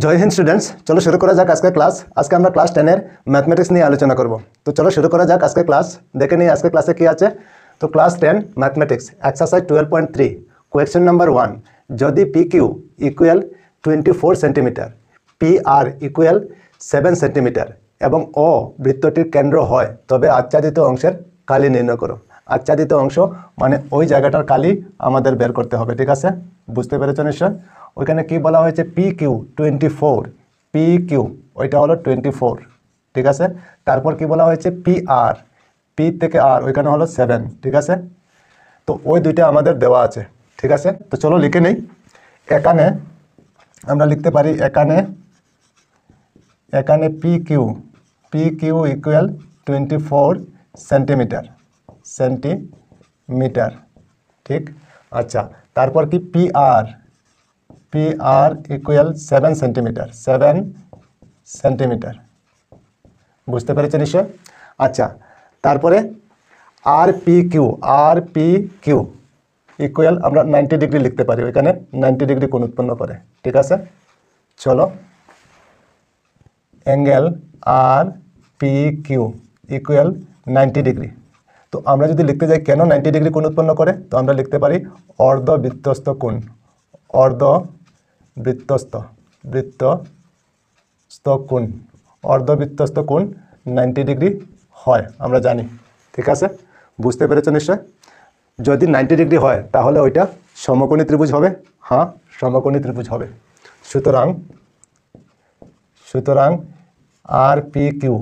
জয় Hind students, চলো শুরু করা যাক আজকের ক্লাস। আজকে আমরা ক্লাস 10 এর ম্যাথমেটিক্স নিয়ে আলোচনা করব। তো চলো শুরু করা যাক আজকের ক্লাস। দেখে নিই আজকের ক্লাসে কি আছে। তো class 10 mathematics exercise 12.3 question number 1, যদি PQ equal 24 centimetre, PR equal 7 centimetre এবং ও বৃত্তটির কেন্দ্র হয়, তবে আচ্ছাদিত অংশের কালি নির্ণয় করো। আচ্ছাদিত অংশ মানে ওই জায়গাটার কালি আমাদের বের করতে হবে। ঠিক আছে, বুঝতে পেরেছ নিশ্চয়। ওইখানে কি বলা হয়েছে, PQ 24, PQ ওইটা হলো 24। ঠিক আছে, তারপর কি বলা হয়েছে, PR, P থেকে R ওইখানে হলো 7। ঠিক আছে, তো ওই দুইটা আমাদের দেওয়া আছে। ঠিক আছে, তো চলো লিখে নেই। এখানে আমরা লিখতে পারি, এখানে PQ ইকুয়াল 24 সেন্টিমিটার। ঠিক, আচ্ছা, তারপর কি PR ইকুয়াল 7 সেন্টিমিটার। বুঝতে পেরেছেন নিশ্চয়। আচ্ছা, তারপরে RPQ ইকুয়াল আমরা 90 ডিগ্রি লিখতে পারি, ওইখানে 90 ডিগ্রি কোণ উৎপন্ন করে। ঠিক আছে, চলো অ্যাঙ্গেল RPQ ইকুয়াল 90 ডিগ্রি। তো আমরা যদি লিখতে যাই কেন 90 ডিগ্রি কোণ উৎপন্ন করে, তো আমরা লিখতে পারি অর্ধবৃত্তস্থ কোণ। অর্ধবৃত্তস্থ কোণ 90 ডিগ্রি হয়, আমরা জানি। ঠিক আছে, বুঝতে পেরেছ নিশ্চয়। যদি 90 ডিগ্রি হয় তাহলে ওইটা সমকোণী ত্রিভুজ হবে। হ্যাঁ, সমকোণী ত্রিভুজ হবে। সুতরাং RPQ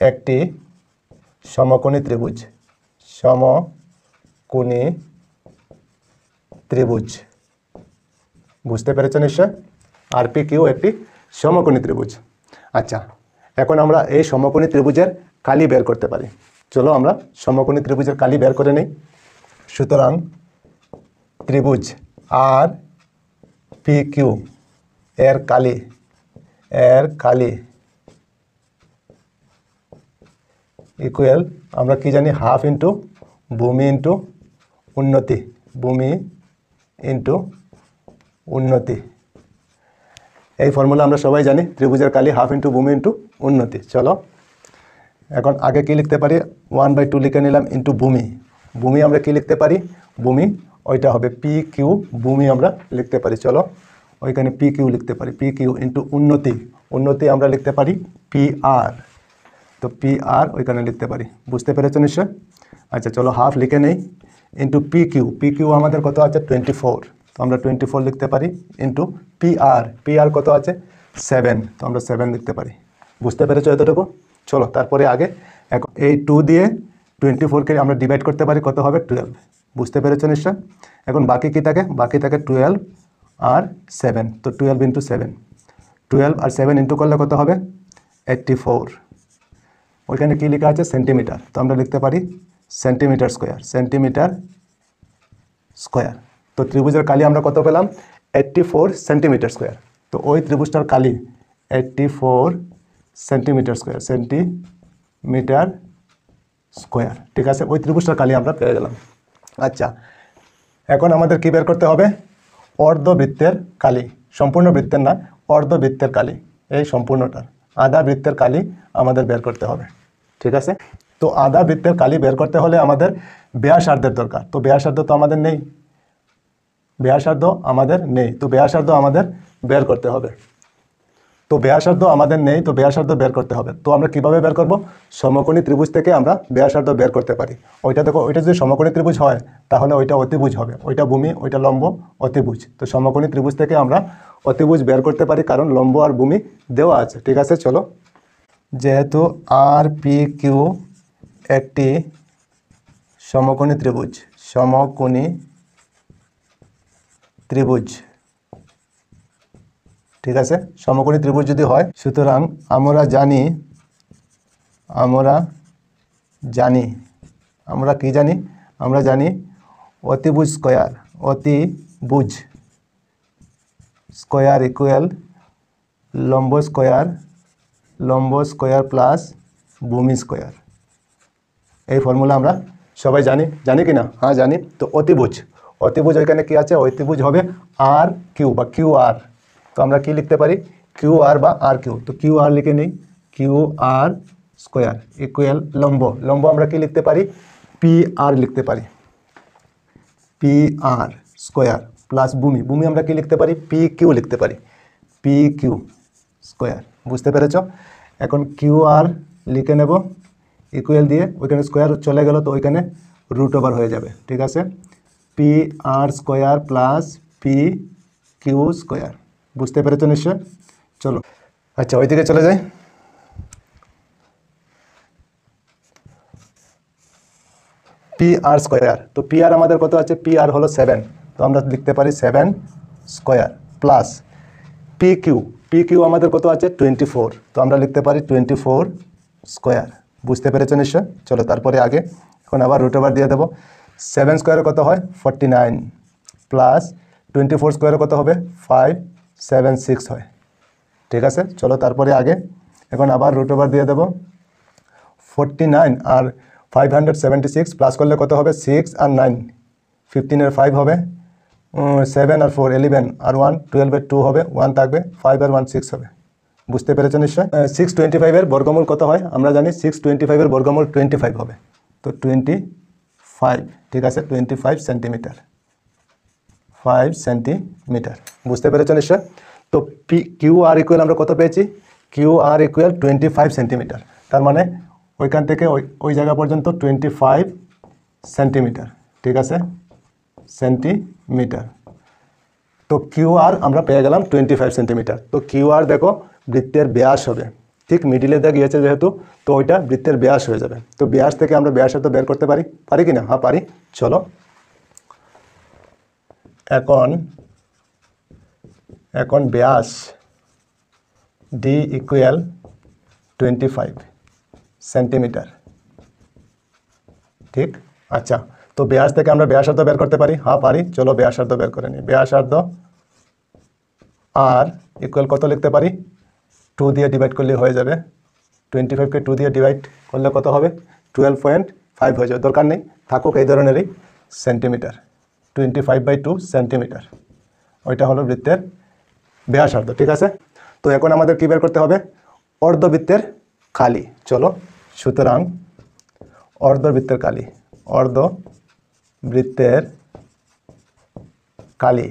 একটি সমকোণী ত্রিভুজ। বুঝতে পেরেছ নিশ্চয়, RPQ একটি সমকোণী ত্রিভুজ। আচ্ছা, এখন আমরা এই সমকোণী ত্রিভুজের কালি বের করতে পারি। চলো আমরা সমকোণী ত্রিভুজের কালি বের করে নিই। সুতরাং ত্রিভুজ RPQ এর কালি ইকুয়াল আমরা কি জানি, হাফ ইন্টু ভূমি ইন্টু উন্নতি। এই ফর্মুলা আমরা সবাই জানি, ত্রিভুজের কালি হাফ ইন্টু ভূমি ইন্টু উন্নতি। চলো এখন আগে কি লিখতে পারি, 1/2 লিখে নিলাম ইন্টু ভূমি আমরা কি লিখতে পারি, ভূমি ওইটা হবে PQ, ভূমি আমরা লিখতে পারি। চলো ওইখানে PQ লিখতে পারি, PQ ইন্টু উন্নতি আমরা লিখতে পারি PR, তো PR ওইখানে লিখতে পারি। বুঝতে পেরেছ নিশ্চয়। আচ্ছা, চলো হাফ লিখে নেই ইন্টু PQ আমাদের কত আছে 24, তো আমরা 24 লিখতে পারি ইন্টু PR কত আছে 7, তো আমরা 7 লিখতে পারি। বুঝতে পেরেছ এতটুকু। চলো তারপরে আগে এখন এই 2 দিয়ে 24কে আমরা ডিভাইড করতে পারি, কত হবে 12। বুঝতে পেরেছ নিশ্চয়। এখন বাকি কি থাকে, বাকি থাকে 12 আর 7, তো 12 ইন্টু 7, 12 আর 7 ইন্টু করলে কত হবে 84। ওইখানে কি লেখা আছে সেন্টিমিটার, তো আমরা লিখতে পারি সেন্টিমিটার স্কোয়ার। তো ত্রিভুজের কালি আমরা কত পেলাম 84 সেন্টিমিটার স্কোয়ার। তো ওই ত্রিভুজটার কালি 84 সেন্টিমিটার স্কোয়ার। ঠিক আছে, ওই ত্রিভুজটার কালি আমরা পেয়ে গেলাম। আচ্ছা, এখন আমাদের কি বের করতে হবে, অর্ধবৃত্তের কালি, সম্পূর্ণ বৃত্তের না, অর্ধবৃত্তের কালি, এই সম্পূর্ণটার আধা বৃত্তের কালি আমাদের বের করতে হবে। ঠিক আছে, তো আধা বৃত্তের কালি বের করতে হলে আমাদের ব্যাসার্ধের দরকার। তো ব্যাসার্ধ তো আমাদের নেই, তো ব্যাসার্ধ আমাদের বের করতে হবে। তো ব্যাসার্ধ বের করতে হবে। তো আমরা কিভাবে বের করব, সমকোণী ত্রিভুজ থেকে আমরা ব্যাসার্ধ বের করতে পারি। ওইটা দেখো, ওইটা যদি সমকোণী ত্রিভুজ হয় তাহলে ওইটা অতিভুজ হবে, ওইটা ভূমি, ওইটা লম্ব, অতিভুজ। তো সমকোণী ত্রিভুজ থেকে আমরা অতিভুজ বের করতে পারি, কারণ লম্ব আর ভূমি দেওয়া আছে। ঠিক আছে, চলো, যেহেতু RPQ একটি সমকোণী ত্রিভুজ, ঠিক আছে, সমকোণী ত্রিভুজ যদি হয়, সুতরাং আমরা জানি অতিভুজ স্কোয়ার ইকুয়াল লম্ব স্কোয়ার প্লাস ভূমি স্কোয়ার। এই ফর্মুলা আমরা সবাই জানি কি না? হ্যাঁ জানি। তো অতিভুজ ওইখানে কি আছে, অতিভুজ হবে আর কিউ বা কিউ আর। তো আমরা কি লিখতে পারি, কিউ আর বা আর কিউ। তো কিউ আর লিখে নিই, কিউ আর স্কোয়ার ইকুয়াল লম্ব, লম্ব আমরা কি লিখতে পারি, পি আর লিখতে পারি, পি আর স্কোয়ার প্লাস ভূমি, ভূমি আমরা কি লিখতে পারি, পি কিউ লিখতে পারি, পি কিউ স্কোয়ার। বুঝতে পেরেছ? এখন কিউ আর লিখে নেব ইকুয়াল দিয়ে, ওইখানে স্কোয়ার চলে গেল তো ওইখানে রুট ওভার হয়ে যাবে, ঠিক আছে। P R square plus P Q square. বুঝতে পেরেছ নিশ্চয়? চলো আচ্ছা ওইদিকে চলে যাই। পি আর স্কোয়ার, তো পি আর আমাদের কত আছে, পি আর হলো 7, তো আমরা লিখতে পারি 7 square plus P Q, P Q আমাদের কত আছে 24, তো আমরা লিখতে পারি 24 স্কোয়ার। বুঝতে পেরেছ নিশ্চয়? চলো তারপরে আগে এখন আবার রুট ওভার দিয়ে দেবো। 7 স্কোয়ারে কত হয় 49 প্লাস 24 স্কোয়ারে কত হবে 576 হয়, ঠিক আছে। চলো তারপরে আগে এখন আবার রুট ওভার দিয়ে দেবো। 49 আর 576 প্লাস করলে কত হবে 6 আর 9, 15 এর 5 হবে, 7 আর 4 11 আর 1 12 এর 2 হবে, 1 থাকবে, 5 আর 1 6 হবে। বুঝতে পেরেছো নিশ্চয়? 625 এর বর্গমূল কত হয় আমরা জানি, 625 এর বর্গমূল 25 হবে, তো 25, ঠিক আছে, 25 সেন্টিমিটার, 5 সেন্টিমিটার। বুঝতে পেরেছো নিশ্চয়? তো পি কিউ আর ইকুয়াল আমরা কত পেয়েছি, কিউ আর ইকুয়াল 25 সেন্টিমিটার, তার মানে ওইখান থেকে ওই জায়গা পর্যন্ত 25 সেন্টিমিটার, ঠিক আছে, সেন্টিমিটার। তো কিউ আর আমরা পেয়ে গেলাম 25 সেন্টিমিটার। তো কিউ আর দেখো বৃত্তের ব্যাস হবে, ঠিক মিডিলে দিয়ে গিয়েছে যেহেতু, তো ওইটা বৃত্তের ব্যাস হয়ে যাবে। তো ব্যাস থেকে আমরা ব্যাসার্ধ বের করতে পারি, পারি কি না? হ্যাঁ পারি। চলো এখন ব্যাস ডি ইকুয়াল 25 সেন্টিমিটার, ঠিক। আচ্ছা, তো ব্যাস থেকে আমরা ব্যাসার্ধ বের করতে পারি, হ্যাঁ পারি। চলো ব্যাসার্ধ বের করে নিই। ব্যাসার্ধ আর ইকুয়াল কত লিখতে পারি, 2 দিয়ে ডিভাইড করলে হয়ে যাবে, 25কে 2 দিয়ে ডিভাইড করলে কত হবে 12.5 হয়ে যাবে, দরকার নেই, থাকুক এই ধরনেরই, সেন্টিমিটার, 25/2 সেন্টিমিটার, ওইটা হলো বৃত্তের ব্যাসার্ধ, ঠিক আছে। তো এখন আমাদের কী বের করতে হবে, অর্ধবৃত্তের কালি। চলো সুতরাং অর্ধবৃত্তের কালি, অর্ধবৃত্তের কালি,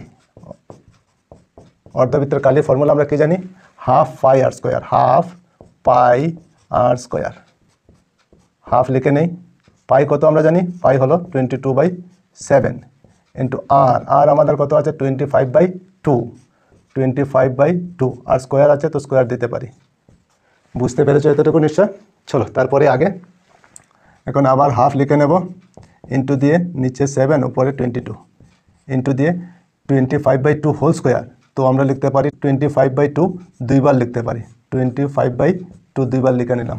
অর্ধবৃত্তের কালি ফর্মুলা আমরা কি জানি, হাফ পাই আর স্কোয়ার, হাফ পাই আর স্কোয়ার, হাফ লিখে নেই, পাই কত আমরা জানি, পাই হলো 22/7 ইন্টু আর, আর আমাদের কত আছে 25/2, 25/2 আর স্কোয়ার আছে তো স্কোয়ার দিতে পারি। বুঝতে পেরেছো এতটুকু নিশ্চয়? চলো তারপরে আগে এখন আবার হাফ লিখে নেব, ইন্টু দিয়ে নিচে 7 উপরে 22 ইন্টু দিয়ে 25/2 হোল স্কোয়ার, তো আমরা লিখতে পারি 25/2 দুইবার লিখতে পারি, 25/2 দুইবার লিখে নিলাম।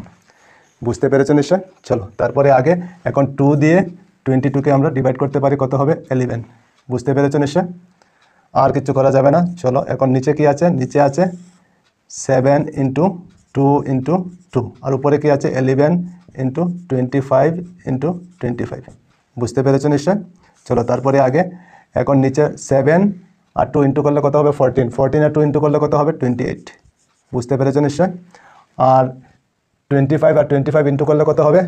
বুঝতে পেরেছো নিশ্চয়? চলো তারপরে আগে এখন 2 দিয়ে 22কে আমরা ডিভাইড করতে পারি, কত হবে 11। বুঝতে পেরেছো নিশ্চয়? আর কিছু করা যাবে না। চলো এখন নিচে কি আছে, নিচে আছে 7 ইন্টু 2 ইন্টু 2 আর উপরে কি আছে 11 ইন্টু 25 ইন্টু 25। বুঝতে পেরেছো নিশ্চয়? চলো তারপরে আগে এখন নিচে 7 আর 2 ইন্টু করলে কত হবে 14, 14 আর 2 ইন্টু করলে কত হবে 28। বুঝতে পেরেছো নিশ্চয়? আর 25 আর 25 ইন্টু করলে কত হবে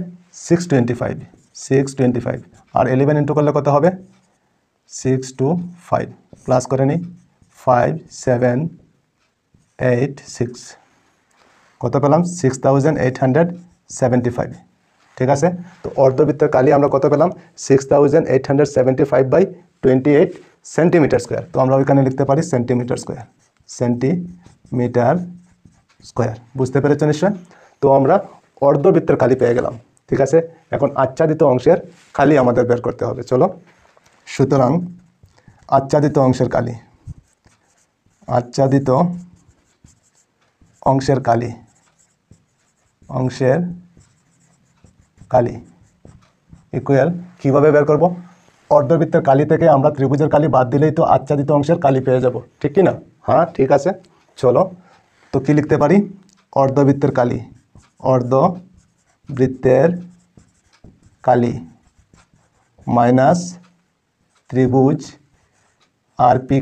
625 আর 11 ইন্টু করলে কত হবে 625, প্লাস করে নিই 5 7 8 6, কত পেলাম 6875, ঠিক আছে। তো অর্ধবৃত্তের কালি আমরা কত পেলাম 6875/28 সেন্টিমিটার স্কোয়ার, তো আমরা ওইখানে লিখতে পারি সেন্টিমিটার স্কোয়ার, সেন্টিমিটার স্কোয়ার। বুঝতে পেরেছো নিশ্চয়? তো আমরা অর্ধবৃত্তের কালি পেয়ে গেলাম, ঠিক আছে। এখন আচ্ছাদিত অংশের কালি আমাদের বের করতে হবে। চলো সুতরাং আচ্ছাদিত অংশের কালি, আচ্ছাদিত অংশের কালি, অংশের কালি ইকুয়াল কীভাবে বের করব, অর্ধবৃত্তের কালি থেকে আমরা ত্রিভুজের কালি বাদ দিলেই তো আচ্ছাদিত অংশের কালি পেয়ে যাব, ঠিক কি না? হ্যাঁ ঠিক আছে। চলো তো কি লিখতে পারি, অর্ধবৃত্তের কালি, অর্ধবৃত্তের কালি মাইনাস ত্রিভুজ আর পি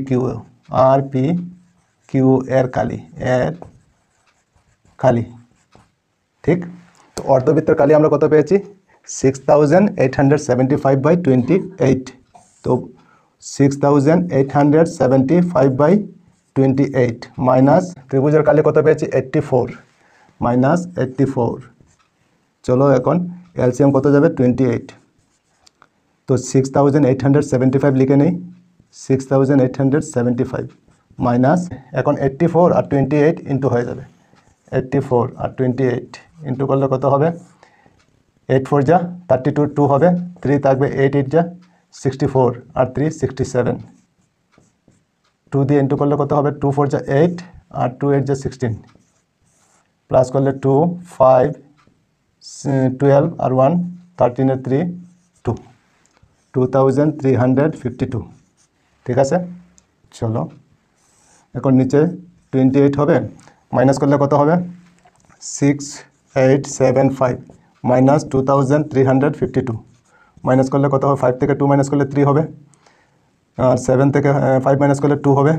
কিউ এর কালি ঠিক। তো অর্ধবৃত্তের কালি আমরা কত পেয়েছি 6875/28। তো 6875/28 মাইনাস ত্রিভুজের কালি কত পেয়েছি 84 মাইনাস 84। চলো এখন এলসিএম কত যাবে 28। তো 6875 লিখে নেই 6875 মাইনাস এখন 84 আর 28 ইন্টু হয়ে যাবে 84 আর 28 ইন্টু করলে কত হবে 8 4 যা 32 2 হবে 3 থাকবে 8 8 যা 64 আর 3 67 2 দিয়ে ইন্টু করলে কত হবে 2 4 যা 8 আর 2 8 যা 16 প্লাস করলে 2 5 12 আর 1 13 এর 3 2 2352 ঠিক আছে। চলো এখন নিচে 28 হবে মাইনাস করলে কত হবে 6875 মাইনাস 2352 মাইনাস করলে কত হবে 5 থেকে 2 মাইনাস করলে 3 হবে আর 7 থেকে 5 মাইনাস করলে 2 হবে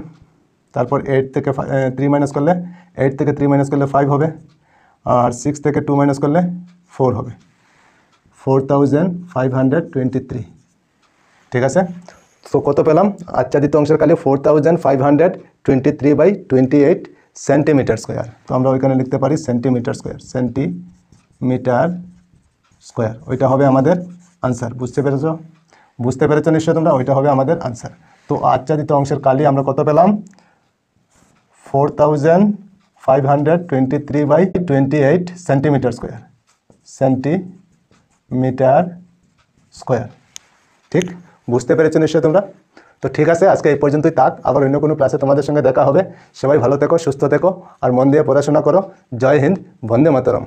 তারপর 8 থেকে 3 মাইনাস করলে 8 থেকে 3 মাইনাস করলে 5 হবে আর 6 থেকে 2 মাইনাস করলে 4 হবে 4523 ঠিক আছে। তো কত পেলাম আচ্ছাদিত অংশের কালি 4523/28 সেন্টিমিটার স্কোয়ার। তো আমরা ওইখানে লিখতে পারি সেন্টিমিটার স্কোয়ার ওইটা হবে আমাদের আনসার। বুঝতে পেরেছো নিশ্চয় তোমরা, ওইটা হবে আমাদের আনসার। তো আচ্ছাদিত অংশের কালি আমরা কত পেলাম 4523/28 সেন্টিমিটার স্কোয়ার ঠিক। বুঝতে পেরেছো নিশ্চয় তোমরা। তো ঠিক আছে, আজকে এই পর্যন্তই থাক, আবার অন্য কোনো ক্লাসে তোমাদের সঙ্গে দেখা হবে। সবাই ভালো থেকো, সুস্থ থেকো আর মন দিয়ে পড়াশোনা করো। জয় হিন্দ, বন্দে মাতরম।